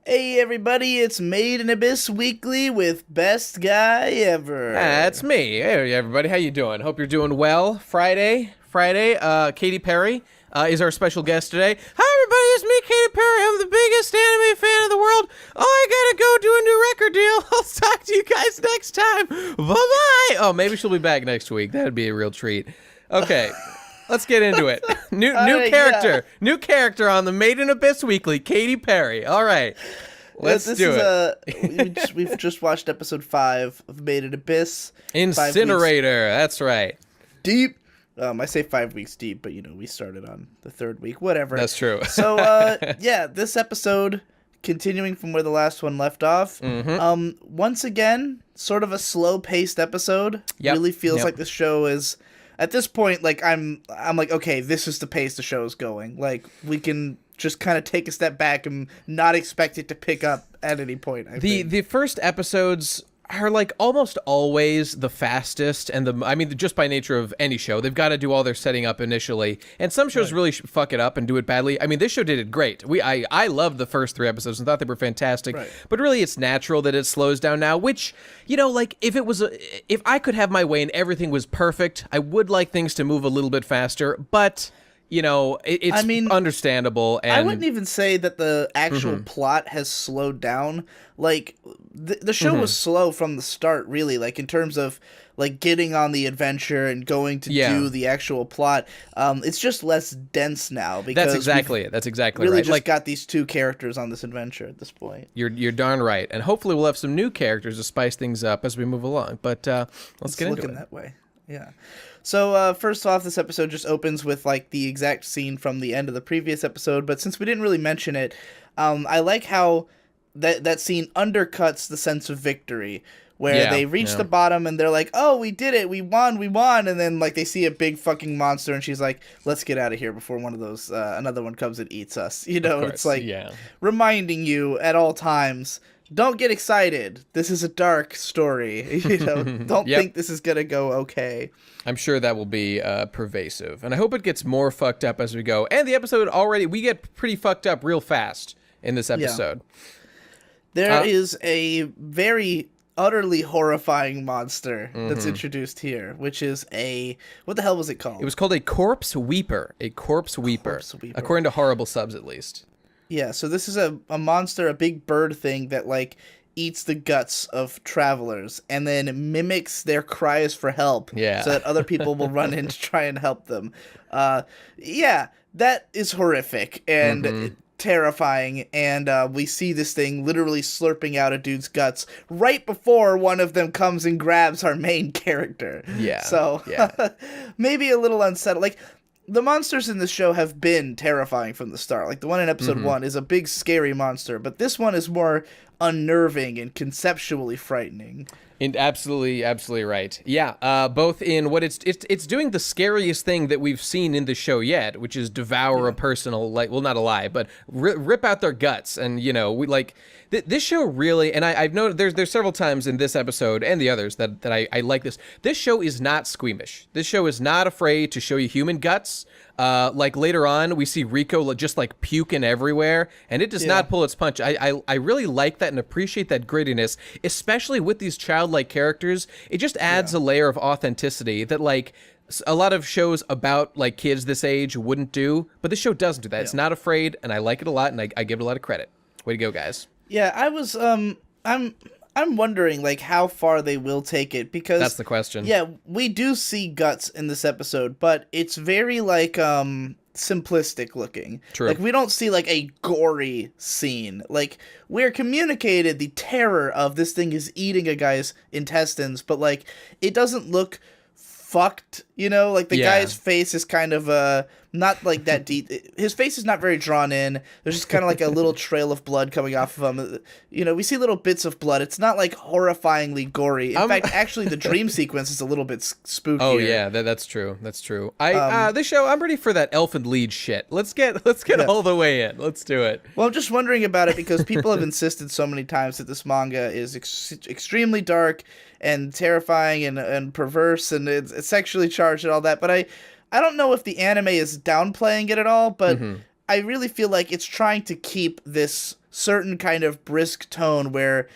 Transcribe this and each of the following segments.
Hey everybody, it's Made in Abyss Weekly with Best Guy Ever. That's me. Hey everybody, how you doing? Hope you're doing well. Friday. Katy Perry is our special guest today. Hi everybody, it's me, Katy Perry. I'm the biggest anime fan in the world. Oh, I gotta go do a new record deal. I'll talk to you guys next time. Bye-bye. Oh, maybe she'll be back next week. That'd be a real treat. Okay. Let's get into it. New character on the Made in Abyss Weekly, Katy Perry. All right, let's do it. We've just watched episode 5 of Made in Abyss. Incinerator. That's right. Deep. I say 5 weeks deep, but we started on the 3rd week. Whatever. That's true. So this episode, continuing from where the last one left off. Once again, sort of a slow-paced episode. Yep. Really feels like this show is. At this point, like I'm like, okay, this is the pace the show is going. Like, we can just kind of take a step back and not expect it to pick up at any point. The first episodes are like almost always the fastest, and just by nature of any show, they've got to do all their setting up initially. And some shows really fuck it up and do it badly. I mean, this show did it great. I loved the first 3 episodes and thought they were fantastic. Right. But really, it's natural that it slows down now. Which, like if I could have my way and everything was perfect, I would like things to move a little bit faster. But it's understandable. And I wouldn't even say that the actual plot has slowed down. Like, the show was slow from the start, really, like, in terms of, like, getting on the adventure and going to do the actual plot. It's just less dense now, because That's exactly really right. just got these 2 characters on this adventure at this point. You're darn right. And hopefully we'll have some new characters to spice things up as we move along. But let's get into it. Looking that way, yeah. So, first off, this episode just opens with, like, the exact scene from the end of the previous episode, but since we didn't really mention it, I like how that scene undercuts the sense of victory, where they reach the bottom and they're like, oh, we did it, we won, and then, like, they see a big fucking monster and she's like, let's get out of here before one of those, another one comes and eats us, it's like, reminding you at all times, don't get excited. This is a dark story. Don't think this is gonna go okay. I'm sure that will be pervasive, and I hope it gets more fucked up as we go. And the episode we get pretty fucked up real fast in this episode. There is a very utterly horrifying monster that's introduced here, which is what the hell was it called? It was called a corpse weeper. A corpse weeper, according to Horrible Subs, at least. Yeah, so this is a monster, a big bird thing that, like, eats the guts of travelers and then mimics their cries for help so that other people will run in to try and help them. That is horrific and terrifying, and we see this thing literally slurping out a dude's guts right before one of them comes and grabs our main character. So, maybe a little unsettling. Like, the monsters in this show have been terrifying from the start. Like, the one in episode 1 is a big, scary monster, but this one is more unnerving and conceptually frightening. And absolutely right. Yeah, both in what it's doing the scariest thing that we've seen in the show yet, which is devour a personal, like, well, not alive, but rip out their guts. And, we like... This show really, and I've noted there's several times in this episode and the others that I like this. This show is not squeamish. This show is not afraid to show you human guts. Like later on, we see Rico just like puking everywhere, and it does not pull its punch. I really like that and appreciate that grittiness, especially with these childlike characters. It just adds a layer of authenticity that, like, a lot of shows about, like, kids this age wouldn't do, but this show doesn't do that. It's not afraid, and I like it a lot, and I give it a lot of credit. Way to go, guys. Yeah, I was, I'm wondering, like, how far they will take it, because... That's the question. Yeah, we do see guts in this episode, but it's very, like, simplistic looking. True. Like, we don't see, like, a gory scene. Like, we're communicated the terror of this thing is eating a guy's intestines, but, like, it doesn't look fucked, like, the guy's face is kind of, not like that deep. His face is not very drawn in. There's just kind of like a little trail of blood coming off of him. We see little bits of blood. It's not like horrifyingly gory. In fact, actually, the dream sequence is a little bit spooky. Oh yeah, that's true. That's true. This show, I'm ready for that elfin lead shit. Let's get all the way in. Let's do it. Well, I'm just wondering about it because people have insisted so many times that this manga is extremely dark and terrifying and perverse and it's sexually charged and all that. But I don't know if the anime is downplaying it at all, but I really feel like it's trying to keep this certain kind of brisk tone where,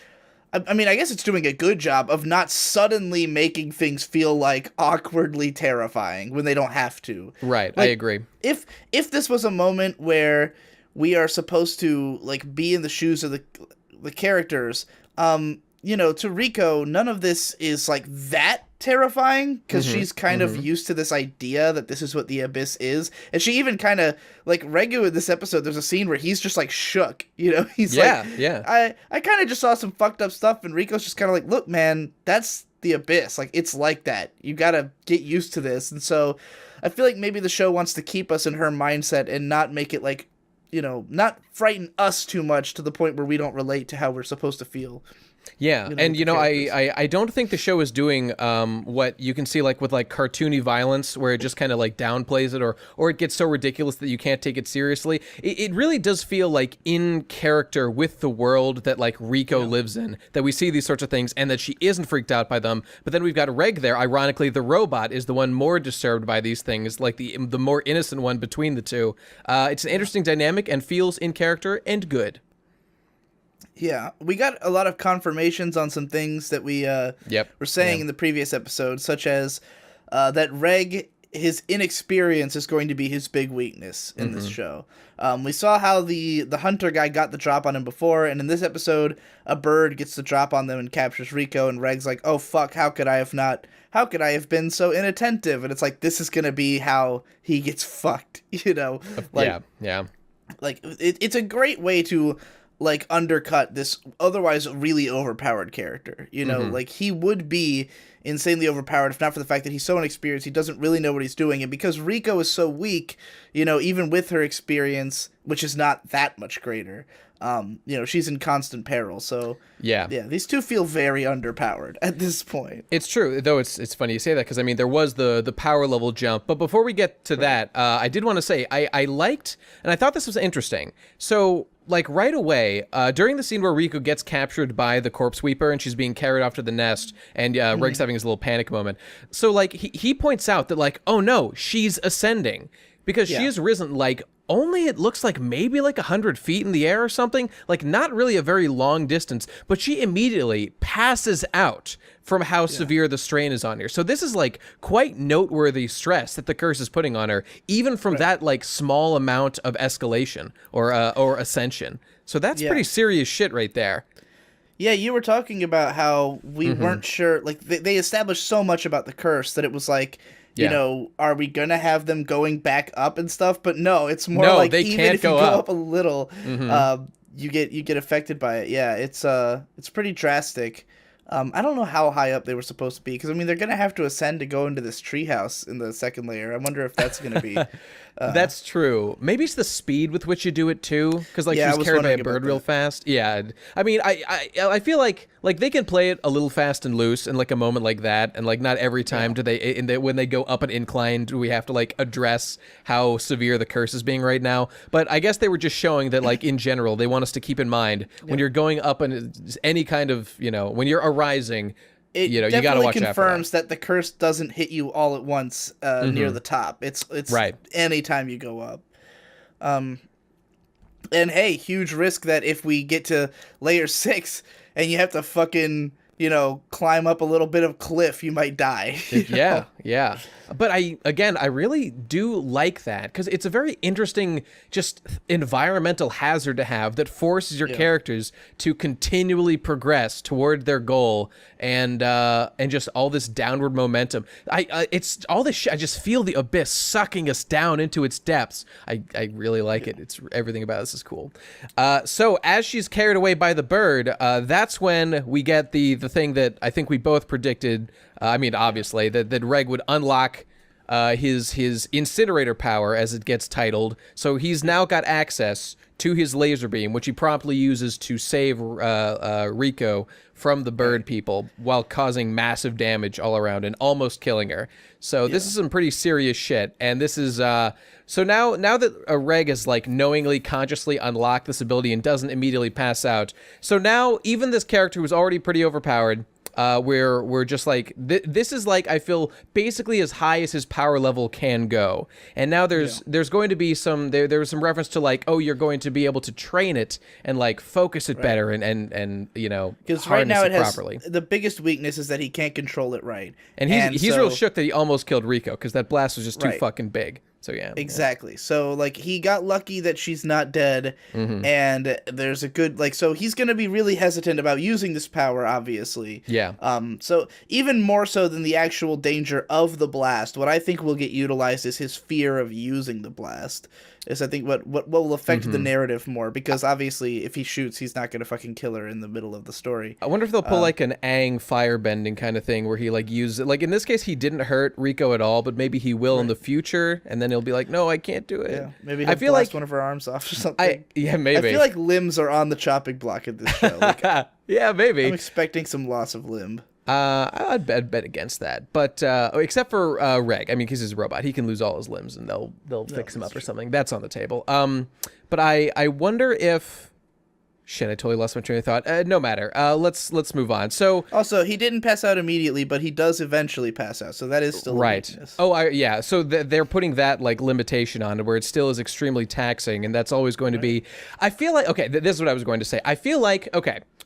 I mean, I guess it's doing a good job of not suddenly making things feel like awkwardly terrifying when they don't have to. Right, I Like, agree. if this was a moment where we are supposed to like be in the shoes of the characters, to Rico, none of this is like that terrifying because she's kind of used to this idea that this is what the abyss is, and she even kind of like Regu in this episode. There's a scene where he's just like shook, he's like, I kind of just saw some fucked up stuff, and Rico's just kind of like, look, man, that's the abyss. Like, it's like that. You gotta get used to this, and so I feel like maybe the show wants to keep us in her mindset and not make it like, not frighten us too much to the point where we don't relate to how we're supposed to feel. Yeah, and I don't think the show is doing what you can see like with like cartoony violence where it just kind of like downplays it or it gets so ridiculous that you can't take it seriously. It really does feel like in character with the world that like Rico lives in, that we see these sorts of things and that she isn't freaked out by them. But then we've got Reg there. Ironically, the robot is the one more disturbed by these things, like the more innocent one between the two. It's an interesting dynamic and feels in character and good. Yeah, we got a lot of confirmations on some things that we were saying in the previous episode, such as that Reg, his inexperience is going to be his big weakness in this show. We saw how the hunter guy got the drop on him before, and in this episode, a bird gets the drop on them and captures Rico, and Reg's like, oh fuck, how could I have been so inattentive? And it's like, this is going to be how he gets fucked, Like, yeah. Like, it's a great way to like undercut this otherwise really overpowered character, like he would be insanely overpowered if not for the fact that he's so inexperienced. He doesn't really know what he's doing, and because Rico is so weak, even with her experience, which is not that much greater, she's in constant peril. So yeah, these two feel very underpowered at this point. It's true, though. It's funny you say that because I mean there was the power level jump, but before we get to that, I did want to say I liked, and I thought this was interesting. So like right away, during the scene where Rico gets captured by the corpse sweeper and she's being carried off to the nest, and Reg's having his little panic moment. So like he points out that like, oh no, she's ascending because she has risen like only it looks like maybe like 100 feet in the air or something, like not really a very long distance, but she immediately passes out from how severe the strain is on her. So this is like quite noteworthy stress that the curse is putting on her, even from that like small amount of escalation or ascension. So that's pretty serious shit right there. Yeah, you were talking about how we weren't sure, like they established so much about the curse that it was like, are we gonna have them going back up and stuff? But no, it's more like they even can't if you go go up up a little, you get affected by it. Yeah, it's pretty drastic. I don't know how high up they were supposed to be because I mean they're gonna have to ascend to go into this treehouse in the second layer. I wonder if that's gonna be. That's true. Maybe it's the speed with which you do it too, because like she's carried by a bird real fast. Yeah, I mean, I feel like they can play it a little fast and loose in like a moment like that, and like not every time do they when they go up an incline do we have to like address how severe the curse is being right now. But I guess they were just showing that like in general they want us to keep in mind when you're going up in any kind of when you're arising. It you definitely gotta watch confirms that the curse doesn't hit you all at once near the top. It's right anytime you go up. And hey, huge risk that if we get to layer 6 and you have to fucking climb up a little bit of cliff, you might die. Yeah. But I really do like that because it's a very interesting just environmental hazard to have that forces your characters to continually progress toward their goal and just all this downward momentum. It's all this shit. I just feel the abyss sucking us down into its depths. I really like it. It's everything about this is cool. So as she's carried away by the bird, that's when we get the thing that I think we both predicted. I mean, obviously, that Reg would unlock his incinerator power, as it gets titled. So he's now got access to his laser beam, which he promptly uses to save Rico from the bird people while causing massive damage all around and almost killing her. So this is some pretty serious shit. And this is so now that Reg has like knowingly, consciously unlocked this ability and doesn't immediately pass out. So now even this character who's already pretty overpowered where we're just like this is like I feel basically as high as his power level can go. And now there's going to be there was some reference to like, oh, you're going to be able to train it and like focus it better and you know, because right now it has properly. The biggest weakness is that he can't control it right, and he's real shook that he almost killed Rico because that blast was just too fucking big. So yeah. Exactly. So like he got lucky that she's not dead, and there's a good so he's gonna be really hesitant about using this power, obviously. Yeah. So even more so than the actual danger of the blast, what I think will get utilized is his fear of using the blast. Is I think what will affect the narrative more, because obviously if he shoots, he's not gonna fucking kill her in the middle of the story. I wonder if they'll pull like an Aang firebending kind of thing where he like uses it. Like in this case, he didn't hurt Rico at all, but maybe he will in the future, and then he'll be like, "No, I can't do it." Yeah, maybe he'll blast one of her arms off or something. Maybe. I feel like limbs are on the chopping block in this show. Like, yeah, maybe. I'm expecting some loss of limb. I'd bet against that, but except for Reg. I mean, because he's a robot, he can lose all his limbs, and they'll fix him up or something. That's on the table. But I wonder if. Shit, I totally lost my train of thought. No matter. Let's move on. So also, he didn't pass out immediately, but he does eventually pass out. So that is still right. A weakness. Oh, yeah. So they're putting that like limitation on it, where it still is extremely taxing, and that's always going to be. I feel like this is what I was going to say. I feel like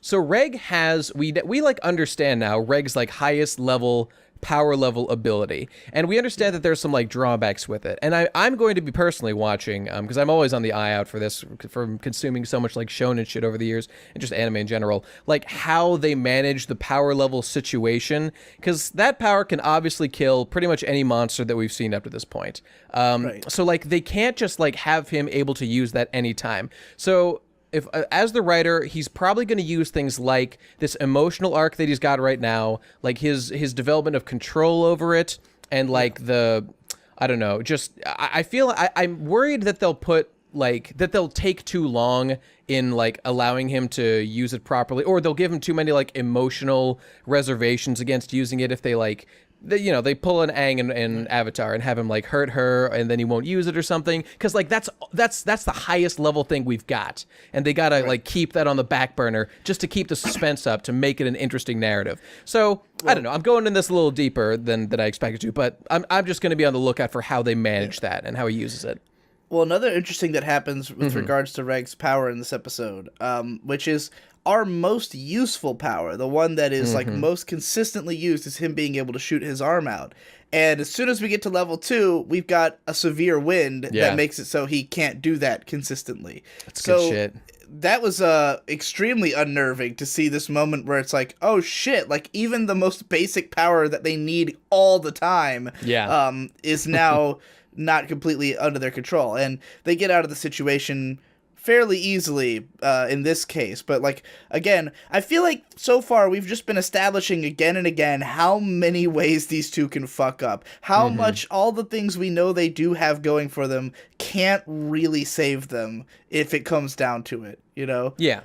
so Reg has we like understand now Reg's like highest level power level ability, and we understand that there's some like drawbacks with it, and I'm going to be personally watching because I'm always on the eye out for this from consuming so much like shonen shit over the years and just anime in general, like how they manage the power level situation, because that power can obviously kill pretty much any monster that we've seen up to this point. So like they can't just like have him able to use that anytime. So if as the writer, he's probably going to use things like this emotional arc that he's got right now, like his development of control over it, and like I don't know, just I feel I'm worried that they'll take too long in like allowing him to use it properly, or they'll give him too many like emotional reservations against using it if they like. They pull an Aang in Avatar and have him like hurt her, and then he won't use it or something, because like that's the highest level thing we've got, and they gotta like keep that on the back burner just to keep the suspense up, to make it an interesting narrative. So I don't know, I'm going in this a little deeper than I expected to, but I'm just going to be on the lookout for how they manage that and how he uses it. Well, another interesting that happens with regards to Reg's power in this episode, which is our most useful power, the one that is like most consistently used, is him being able to shoot his arm out. And as soon as we get to level 2, we've got a severe wind that makes it so he can't do that consistently. That's good shit. That was extremely unnerving to see this moment where it's like, oh shit, like even the most basic power that they need all the time is now not completely under their control. And they get out of the situation fairly easily in this case, but like again, I feel like so far we've just been establishing again and again how many ways these two can fuck up, how much all the things we know they do have going for them can't really save them if it comes down to it, you know? Yeah.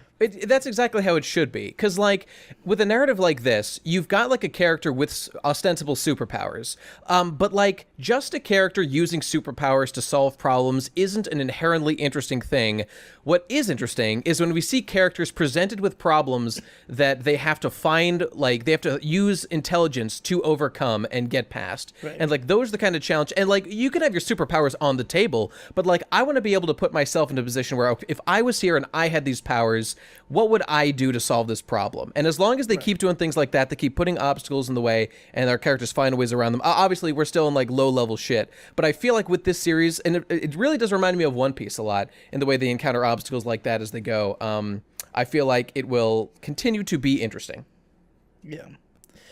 That's exactly how it should be. Because, like, with a narrative like this, you've got, like, a character with ostensible superpowers. But, like, just a character using superpowers to solve problems isn't an inherently interesting thing. What is interesting is when we see characters presented with problems that they have to find, like, they have to use intelligence to overcome and get past. Right. And, like, those are the kind of challenge. And, like, you can have your superpowers on the table, but, like, I want to be able to put myself into a position where, okay, if I was here and I had these powers, what would I do to solve this problem? And as long as they keep doing things like that, they keep putting obstacles in the way, and our characters find ways around them. Obviously, we're still in like low-level shit, but I feel like with this series, and it really does remind me of One Piece a lot in the way they encounter obstacles like that as they go. I feel like it will continue to be interesting. Yeah.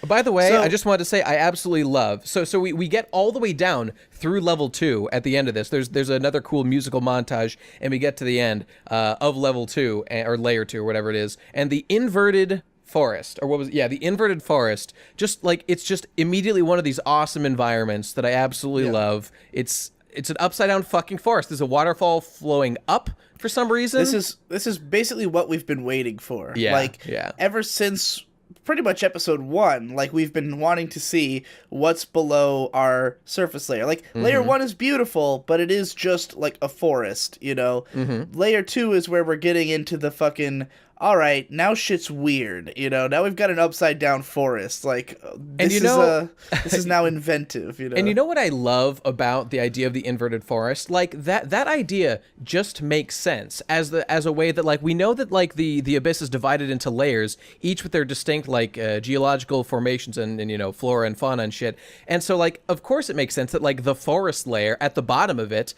By the way, I just wanted to say I absolutely love. So we get all the way down through level 2 at the end of this. There's another cool musical montage, and we get to the end of level 2 or layer 2 or whatever it is, and the inverted forest, or what was the inverted forest. Just like it's just immediately one of these awesome environments that I absolutely love. It's an upside down fucking forest. There's a waterfall flowing up for some reason. This is basically what we've been waiting for. Ever since pretty much episode 1, like we've been wanting to see what's below our surface layer. Like layer 1 is beautiful, but it is just like a forest, you know. Layer 2 is where we're getting into the fucking all right, now shit's weird. Now we've got an upside down forest. Like And this is now inventive. And you know what I love about the idea of the inverted forest? Like that idea just makes sense as a way that like we know that like the abyss is divided into layers, each with their distinct like geological formations and flora and fauna and shit. And so like of course it makes sense that like the forest layer at the bottom of it,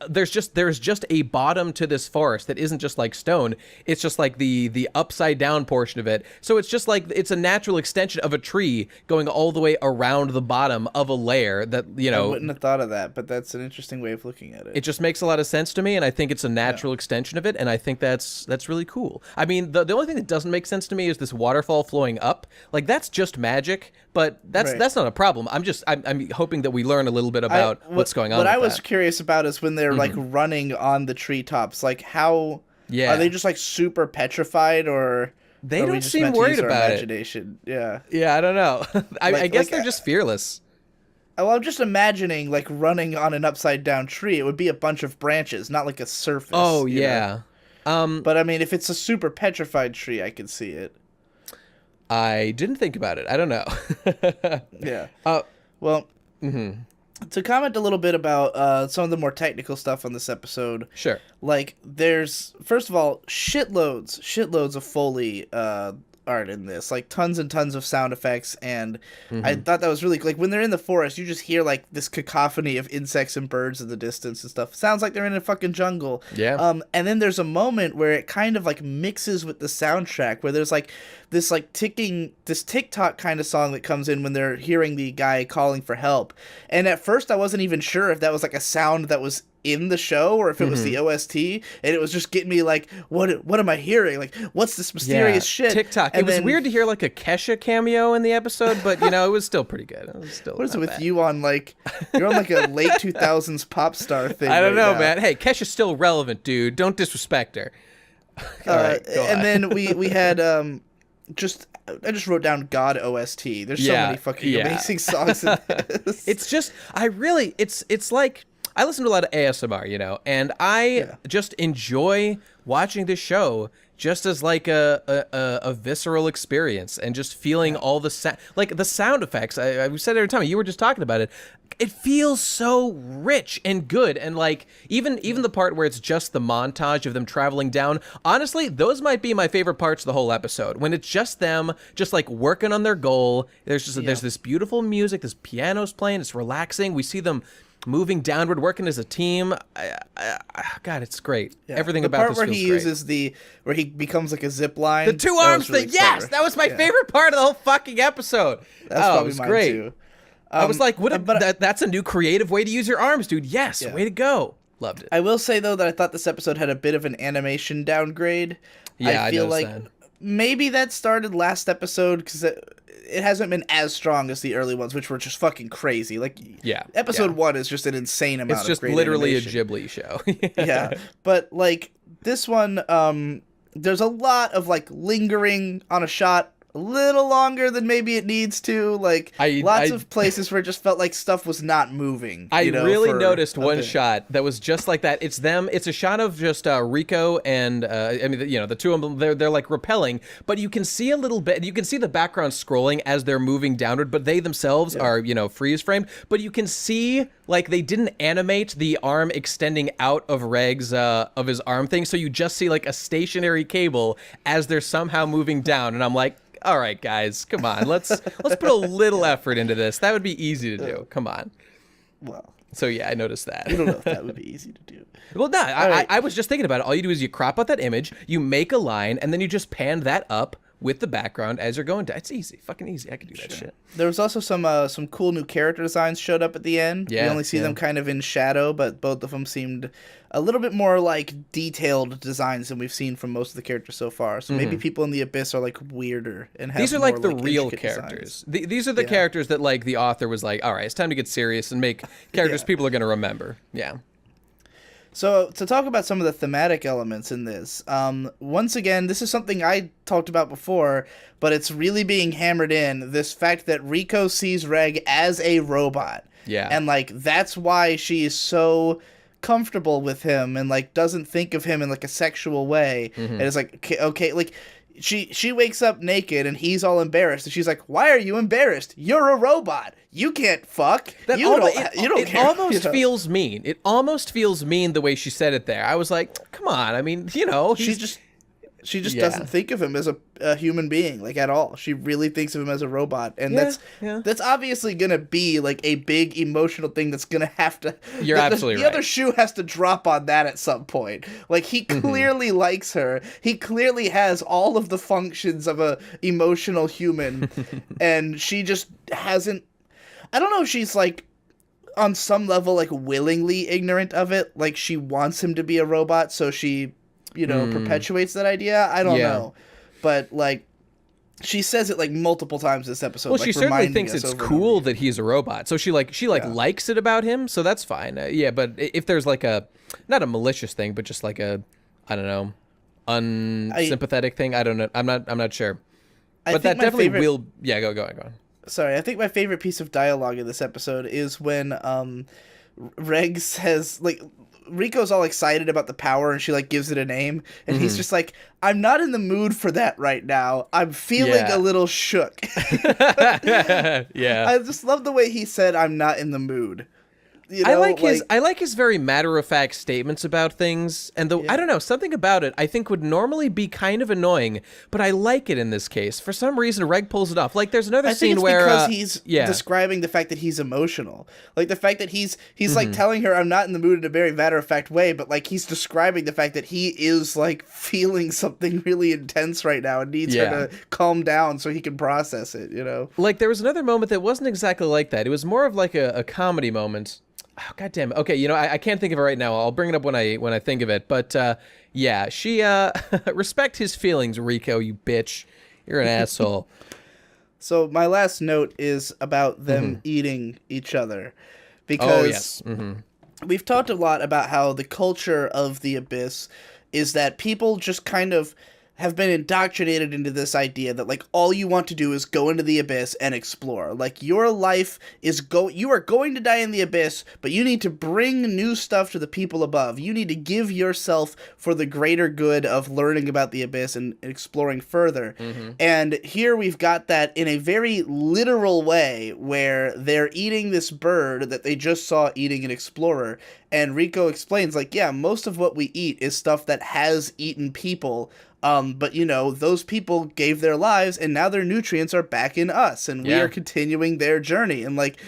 there's just a bottom to this forest that isn't just like stone. It's just like the upside down portion of it. So it's just like it's a natural extension of a tree going all the way around the bottom of a layer that I wouldn't have thought of that, but that's an interesting way of looking at it. It just makes a lot of sense to me, and I think it's a natural extension of it, and I think that's really cool. I mean, the only thing that doesn't make sense to me is this waterfall flowing up. Like that's just magic, but that's not a problem. I'm hoping that we learn a little bit about what's going on. What with I was that. curious about is when they're like running on the treetops, like how are they just like super petrified, or they are we don't just seem meant to worried use our about imagination? it. Yeah, I don't know. I guess they're just fearless. Well, I'm just imagining like running on an upside down tree. It would be a bunch of branches, not like a surface. Oh yeah. But I mean, if it's a super petrified tree, I could see it. I didn't think about it. I don't know. Yeah. Well. To comment a little bit about some of the more technical stuff on this episode. Sure. Like, there's, first of all, shitloads of Foley art in this. Like, tons and tons of sound effects, and I thought that was really, like, when they're in the forest, you just hear, like, this cacophony of insects and birds in the distance and stuff. Sounds like they're in a fucking jungle. Yeah. And then there's a moment where it kind of, like, mixes with the soundtrack, where there's, like, this TikTok kind of song that comes in when they're hearing the guy calling for help. And at first I wasn't even sure if that was like a sound that was in the show or if it was the OST, and it was just getting me like, what am I hearing? Like, what's this mysterious shit? TikTok. And it was weird to hear like a Kesha cameo in the episode, but it was still pretty good. It was still what is it with bad. you on like, you're on like a late 2000s pop star thing. I don't know, now. man. Hey, Kesha's still relevant, dude. Don't disrespect her. All right, go on. And then we had I just wrote down God OST. There's so many fucking amazing songs in this. It's like I listen to a lot of ASMR, and I just enjoy watching this show just as like a visceral experience and just feeling all the like the sound effects. I said every time you were just talking about it. It feels so rich and good, and like even the part where it's just the montage of them traveling down. Honestly, those might be my favorite parts of the whole episode. When it's just them, just like working on their goal. There's this beautiful music. This piano's playing. It's relaxing. We see them moving downward, working as a team. God, it's great. Yeah. Everything about this feels great. The part where he uses where he becomes like a zip line. The two arms thing. Yes, that was my favorite part of the whole fucking episode. That's probably it was mine great. Too. I was like, that's a new creative way to use your arms, dude. Yes, way to go. Loved it. I will say, though, that I thought this episode had a bit of an animation downgrade. Yeah, I feel like maybe that started last episode because it hasn't been as strong as the early ones, which were just fucking crazy. Like, episode 1 is just an insane amount of great animation. It's just literally a Ghibli show. Yeah, but, like, this one, there's a lot of, like, lingering on a shot a little longer than maybe it needs to. Like, lots of places where it just felt like stuff was not moving. I really noticed one shot that was just like that. It's them. It's a shot of just Rico and the two of them. They're like rappelling, but you can see a little bit. You can see the background scrolling as they're moving downward, but they themselves are freeze framed. But you can see like they didn't animate the arm extending out of Reg's of his arm thing, so you just see like a stationary cable as they're somehow moving down, and I'm like, all right, guys, come on. Let's put a little effort into this. That would be easy to do. Come on. Well. So, yeah, I noticed that. I don't know if that would be easy to do. Well, no, I was just thinking about it. All you do is you crop out that image, you make a line, and then you just pan that up with the background as you're going down. It's easy. Fucking easy. I can do that shit. There was also some cool new character designs showed up at the end. Yeah, we only see them kind of in shadow, but both of them seemed a little bit more like detailed designs than we've seen from most of the characters so far. So maybe people in the Abyss are like weirder and have these are more, like the real characters. These are the characters that like the author was like, all right, it's time to get serious and make characters people are going to remember. Yeah. So, to talk about some of the thematic elements in this, once again, this is something I talked about before, but it's really being hammered in, this fact that Rico sees Reg as a robot. Yeah. And, like, that's why she is so comfortable with him and like doesn't think of him in like a sexual way, and it's like okay, like she wakes up naked and he's all embarrassed and she's like, why are you embarrassed? You're a robot, you can't fuck. You don't care. It almost feels mean. It almost feels mean the way she said it there. I was like, come on, I mean, you know, she just doesn't think of him as a human being, like, at all. She really thinks of him as a robot, and that's obviously gonna be like a big emotional thing that's gonna have to. You're absolutely right. The other shoe has to drop on that at some point. Like, he clearly likes her. He clearly has all of the functions of a emotional human, and she just hasn't. I don't know if she's like, on some level, like, willingly ignorant of it. Like, she wants him to be a robot, so she, perpetuates that idea. I don't know. But, like, she says it, like, multiple times this episode. Well, like, she certainly thinks it's cool that he's a robot. So she likes it about him, so that's fine. But if there's, like, not a malicious thing, but just, like, I don't know, unsympathetic thing, I don't know. I'm not sure. But that definitely will... Yeah, go on. Sorry, I think my favorite piece of dialogue in this episode is when Reg says, like... Rico's all excited about the power and she like gives it a name and he's just like, I'm not in the mood for that right now. I'm feeling a little shook. I just love the way he said, I'm not in the mood. I like his very matter-of-fact statements about things, and I don't know, something about it I think would normally be kind of annoying, but I like it in this case. For some reason, Reg pulls it off. Like, there's another scene where because he's describing the fact that he's emotional, like the fact that he's like telling her, I'm not in the mood in a very matter-of-fact way, but like he's describing the fact that he is like feeling something really intense right now and needs her to calm down so he can process it. Like, there was another moment that wasn't exactly like that. It was more of like a comedy moment. Oh, God damn it. Okay, I can't think of it right now. I'll bring it up when I think of it. But she respect his feelings, Rico, you bitch. You're an asshole. So my last note is about them eating each other, because we've talked a lot about how the culture of the Abyss is that people just kind of have been indoctrinated into this idea that, like, all you want to do is go into the Abyss and explore. Like, your life is you are going to die in the Abyss, but you need to bring new stuff to the people above. You need to give yourself for the greater good of learning about the Abyss and exploring further. And here we've got that in a very literal way, where they're eating this bird that they just saw eating an explorer. And Rico explains, like, yeah, most of what we eat is stuff that has eaten people. But, those people gave their lives, and now their nutrients are back in us, and we are continuing their journey. And, like,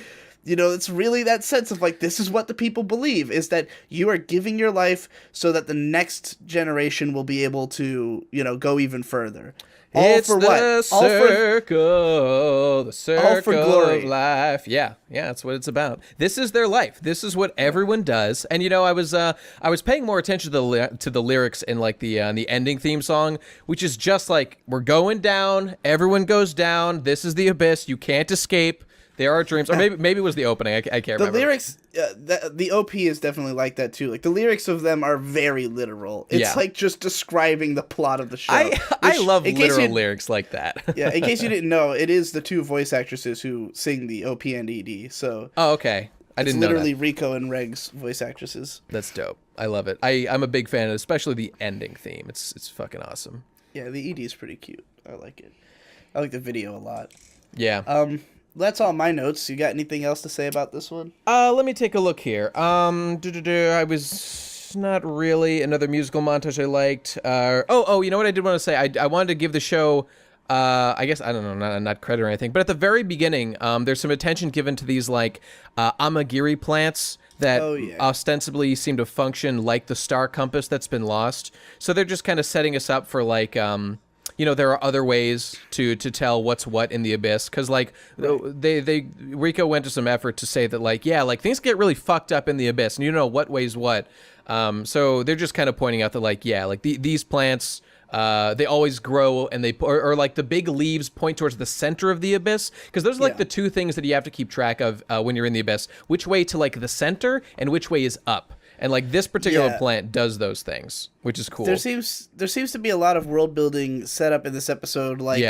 it's really that sense of, like, this is what the people believe, is that you are giving your life so that the next generation will be able to, go even further. It's the circle of life. Yeah, that's what it's about. This is their life. This is what everyone does. And I was paying more attention to the lyrics in like the ending theme song, which is just like, we're going down, everyone goes down. This is the Abyss. You can't escape. There are dreams, or maybe it was the opening. I can't remember. The lyrics, the OP is definitely like that too. Like, the lyrics of them are very literal. It's like just describing the plot of the show. I love literal lyrics like that. In case you didn't know, it is the two voice actresses who sing the OP and ED. So okay, I didn't know that. Literally Rico and Reg's voice actresses. That's dope. I love it. I'm a big fan of, especially the ending theme. It's fucking awesome. Yeah, the ED is pretty cute. I like it. I like the video a lot. Yeah. That's all my notes. You got anything else to say about this one? Let me take a look here. I was not really another musical montage I liked. You know what I did want to say? I wanted to give the show, I guess, I don't know, not credit or anything, but at the very beginning, there's some attention given to these, like, amagiri plants that ostensibly seem to function like the star compass that's been lost. So they're just kind of setting us up for, like, there are other ways to tell what's what in the Abyss, because like Rico went to some effort to say that like things get really fucked up in the Abyss, and you don't know what way's what. So they're just kind of pointing out that like these plants, they always grow, and or like the big leaves point towards the center of the Abyss, because those are like the two things that you have to keep track of when you're in the Abyss: which way to like the center and which way is up. And like this particular plant does those things, which is cool. There seems to be a lot of world building set up in this episode. Like,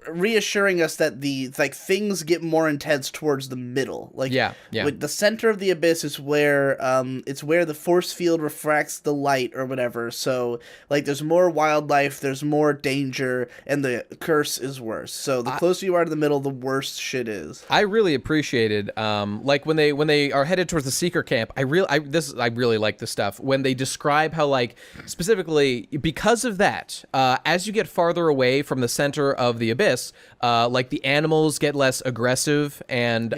reassuring us that the like things get more intense towards the middle. Like with the center of the abyss is where it's where the force field refracts the light or whatever. So like there's more wildlife, there's more danger, and the curse is worse. So the closer you are to the middle, the worse shit is. I really appreciated like when they are headed towards the seeker camp. I really like this stuff when they describe how like specifically because of that, as you get farther away from the center of the abyss, like the animals get less aggressive and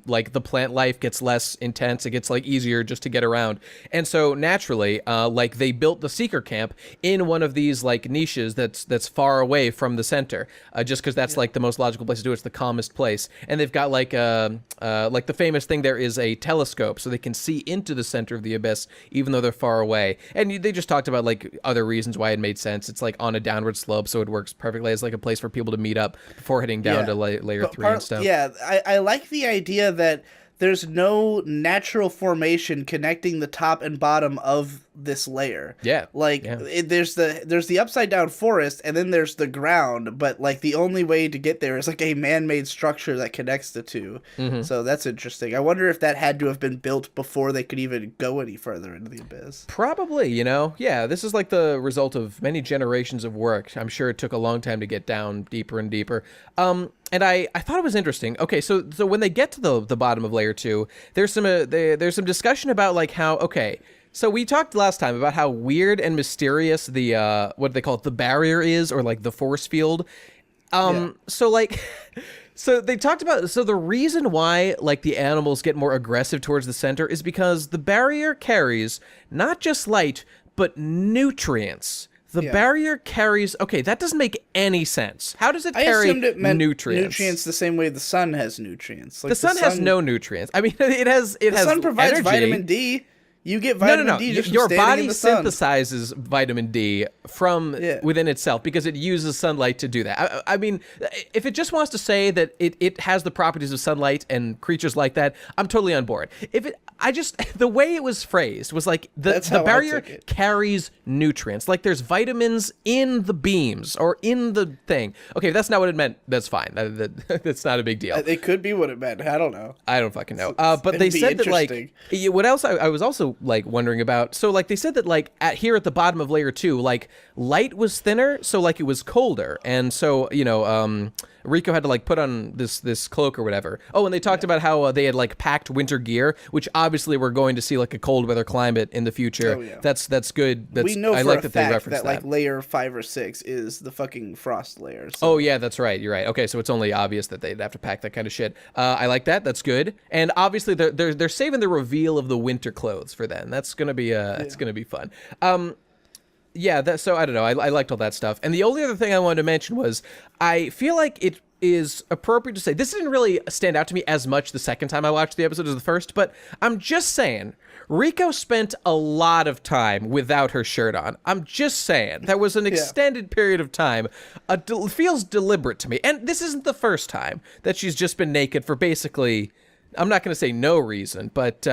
like the plant life gets less intense. It gets like easier just to get around. And so naturally, like they built the seeker camp in one of these like niches that's far away from the center, just because that's like the most logical place to do it. It's the calmest place. And they've got like the famous thing there is a telescope so they can see into the center of the abyss even though they're far away. And they just talked about like other reasons why it made sense. It's like on a downward slope, so it works perfectly as like a place for people to meet up before heading down to layer 3 and stuff. Yeah, I like the idea that there's no natural formation connecting the top and bottom of this layer. There's the upside down forest and then there's the ground, but like the only way to get there is like a man-made structure that connects the two. So that's interesting. I wonder if that had to have been built before they could even go any further into the abyss. Probably, this is like the result of many generations of work. I'm sure it took a long time to get down deeper and deeper. And I thought it was interesting. Okay, so when they get to the bottom of layer 2, there's some discussion about like how so we talked last time about how weird and mysterious the what they call it, the barrier is, or like the force field. So like so they talked about the reason why like the animals get more aggressive towards the center is because the barrier carries not just light but nutrients. The barrier carries... Okay, that doesn't make any sense. How does it carry nutrients? Nutrients the same way the sun has nutrients. Like the sun has no nutrients. I mean, it has energy. The sun provides vitamin D. You get vitamin D just from Your standing body in the sun. synthesizes vitamin D from within itself because it uses sunlight to do that. I mean, if it just wants to say that it has the properties of sunlight and creatures like that, I'm totally on board. The way it was phrased was like the barrier carries nutrients. Like there's vitamins in the beams or in the thing. Okay, if that's not what it meant, that's fine. That's not a big deal. It could be what it meant. I don't know. I don't fucking know. But they said that like, what else I was also like wondering about. So like they said that like here at the bottom of layer 2, like light was thinner, so like it was colder, and so Rico had to like put on this cloak or whatever. Oh, and they talked about how they had like packed winter gear, which obviously we're going to see like a cold weather climate in the future. Oh, yeah. That's good. We know for a fact that like layer 5 or 6 is the fucking frost layer. So. Oh yeah, that's right. You're right. Okay, so it's only obvious that they'd have to pack that kind of shit. I like that. That's good. And obviously they're saving the reveal of the winter clothes for then. That's gonna be it's gonna be fun. So I don't know. I liked all that stuff. And the only other thing I wanted to mention was I feel like it is appropriate to say this didn't really stand out to me as much the second time I watched the episode as the first, but I'm just saying Rico spent a lot of time without her shirt on. I'm just saying that was an extended period of time. Feels deliberate to me. And this isn't the first time that she's just been naked for basically... I'm not going to say no reason, but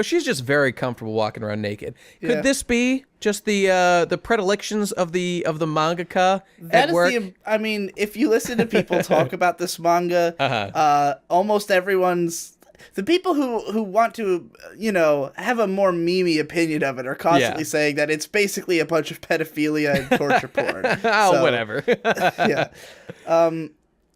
she's just very comfortable walking around naked. Could this be just the predilections of the mangaka at work? I mean, if you listen to people talk about this manga, almost everyone's... The people who want to, have a more memey opinion of it are constantly saying that it's basically a bunch of pedophilia and torture porn. Whatever.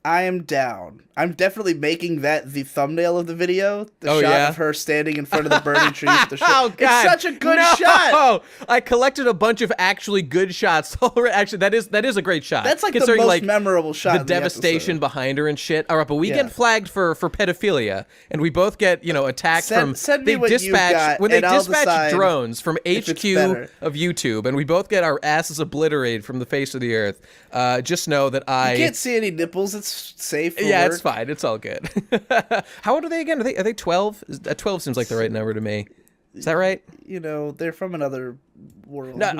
I am down. I'm definitely making that the thumbnail of the video. The shot of her standing in front of the burning trees. With the Oh, God. It's such a good shot. I collected a bunch of actually good shots. Actually, that is a great shot. That's like the most memorable shot. The devastation behind her and shit. All right, but we get flagged for pedophilia, and we both get attacked from. Send me what you got, when they dispatch drones from HQ of YouTube, and we both get our asses obliterated from the face of the earth. Just know that You can't see any nipples. It's safe. For yeah, work. It's fine. It's all good. How old are they again? Are they 12? 12 seems like the right number to me. Is that right? They're from another world. No,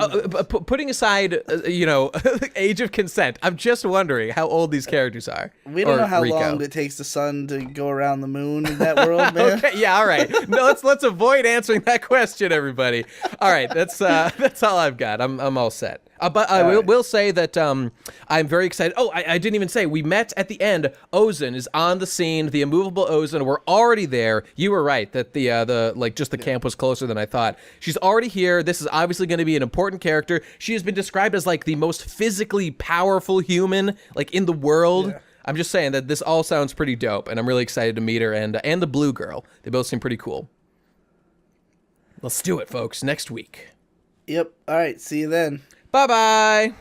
putting aside, age of consent, I'm just wondering how old these characters are. We don't know how Rico. long it takes the sun to go around the moon in that world, man. Okay, yeah, all right. No, let's avoid answering that question, everybody. All right, that's all I've got. I'm all set. But I will say that I'm very excited. Oh, I didn't even say, we met at the end. Ozen is on the scene. The immovable Ozen. We're already there. You were right that the camp was closer than I thought. She's already here. This is obviously going to be an important character. She has been described as like the most physically powerful human like in the world. Yeah. I'm just saying that this all sounds pretty dope, and I'm really excited to meet her and the blue girl. They both seem pretty cool. Let's do it, folks. Next week. Yep. All right. See you then. Bye-bye.